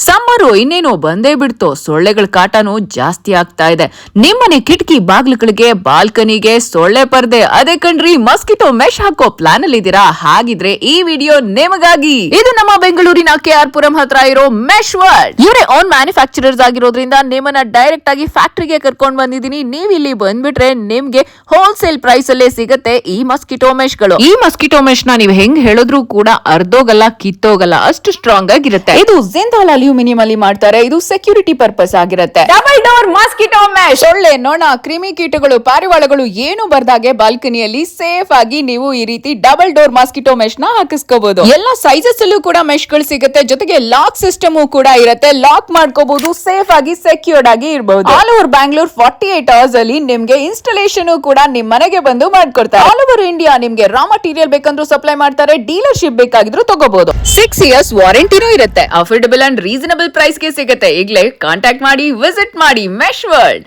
ಸಮ್ಮರು ಇನ್ನೇನು ಬಂದೇ ಬಿಡ್ತು. ಸೊಳ್ಳೆಗಳ ಕಾಟನು ಜಾಸ್ತಿ ಆಗ್ತಾ ಇದೆ. ನಿಮ್ಮನೆ ಕಿಟಕಿ ಬಾಗ್ಲುಗಳಿಗೆ ಬಾಲ್ಕನಿಗೆ ಸೊಳ್ಳೆ ಪರ್ದೆ ಅದೇ ಕಣ್ರಿ ಮಸ್ಕಿಟೋ ಮೆಶ್ ಹಾಕೋ ಪ್ಲಾನ್ ಅಲ್ಲಿ ಇದೀರಾ? ಹಾಗಿದ್ರೆ ಈ ವಿಡಿಯೋ ನಿಮಗಾಗಿ. ಇದು ನಮ್ಮ ಬೆಂಗಳೂರಿನ KR ಪುರಂ ಹತ್ರ ಇರೋ ಮೆಶ್ ವರ್ಲ್ಡ್. ಇವರೇ ಓನ್ ಮ್ಯಾನುಫ್ಯಾಕ್ಚರರ್ಸ್ ಆಗಿರೋದ್ರಿಂದ ನಿಮ್ಮನ್ನ ಡೈರೆಕ್ಟ್ ಆಗಿ ಫ್ಯಾಕ್ಟರಿಗೆ ಕರ್ಕೊಂಡ್ ಬಂದಿದ್ದೀನಿ. ನೀವ್ ಇಲ್ಲಿ ಬಂದ್ಬಿಟ್ರೆ ನಿಮ್ಗೆ ಹೋಲ್ಸೇಲ್ ಪ್ರೈಸ್ ಅಲ್ಲೇ ಸಿಗುತ್ತೆ ಈ ಮಸ್ಕಿಟೋ ಮೆಶ್ ಗಳು. ಈ ಮಸ್ಕಿಟೋ ಮೆಶ್ ನ ನೀವು ಹೆಂಗ್ ಹೇಳಿದ್ರು ಕೂಡ ಅರ್ಧೋಗಲ್ಲ ಕಿತ್ತೋಗಲ್ಲ, ಅಷ್ಟು ಸ್ಟ್ರಾಂಗ್ ಆಗಿರುತ್ತೆ. ಇದು ಜಿಂದಾಲ್ ಅಲ್ಯೂಮಿನಿಯಂ ಅಲ್ಲಿ ಮಾಡ್ತಾರೆ. ಇದು ಸೆಕ್ಯೂರಿಟಿ ಪರ್ಪಸ್ ಆಗಿರುತ್ತೆ. Double door mosquito mesh. ಸೊಳ್ಳೆ, ನೊಣ, ಕ್ರಿಮಿ ಕೀಟಗಳು, ಪಾರಿವಾಳಗಳು ಏನು ಬರ್ದಾಗೆ ಬಾಲ್ಕನಿಯಲ್ಲಿ ಸೇಫ್ ಆಗಿ ನೀವು ಈ ರೀತಿ ಡಬಲ್ ಡೋರ್ ಮಾಸ್ಕಿಟೋ ಮೆಶ್ ನ ಹಾಕಿಸ್ಕೋಬಹುದು. ಎಲ್ಲ ಸೈಜಸ್ ಅಲ್ಲೂ ಕೂಡ ಮೆಶ್ ಗಳು ಸಿಗುತ್ತೆ. ಜೊತೆಗೆ ಲಾಕ್ ಸಿಸ್ಟಮ್ ಕೂಡ ಇರುತ್ತೆ. ಲಾಕ್ ಮಾಡ್ಕೋಬಹುದು, ಸೇಫ್ ಆಗಿ ಸೆಕ್ಯೂರ್ಡ್ ಆಗಿ ಇರಬಹುದು. ಆಲ್ ಓವರ್ ಬ್ಯಾಂಗ್ಳೂರ್ 48 ಅವರ್ಸ್ ಅಲ್ಲಿ ನಿಮ್ಗೆ ಇನ್ಸ್ಟಾಲೇಷನ್ ಕೂಡ ನಿಮ್ ಮನೆಗೆ ಬಂದು ಮಾಡ್ಕೊಡ್ತಾರೆ. ಆಲ್ ಓವರ್ ಇಂಡಿಯಾ ನಿಮ್ಗೆ ರಾ ಮಟೀರಿಯಲ್ ಬೇಕಂದ್ರೂ ಸಪ್ಲೈ ಮಾಡ್ತಾರೆ. ಡೀಲರ್ಶಿಪ್ ಬೇಕಾಗಿದ್ರು ತಗೋಬಹುದು. 6 ಇಯರ್ಸ್ ವಾರಂಟಿನೂ ಇರುತ್ತೆ. ಅಫೋರ್ಡಬಲ್ ಅಂಡ್ ರೀಸನಬಲ್ ಪ್ರೈಸ್ ಗೆ ಸಿಗುತ್ತೆ. ಈಗಲೇ ಕಾಂಟ್ಯಾಕ್ಟ್ ಮಾಡಿ, ವಿಸಿಟ್ ಮಾಡಿ ಮೆಶ್ ವರ್ಲ್ಡ್.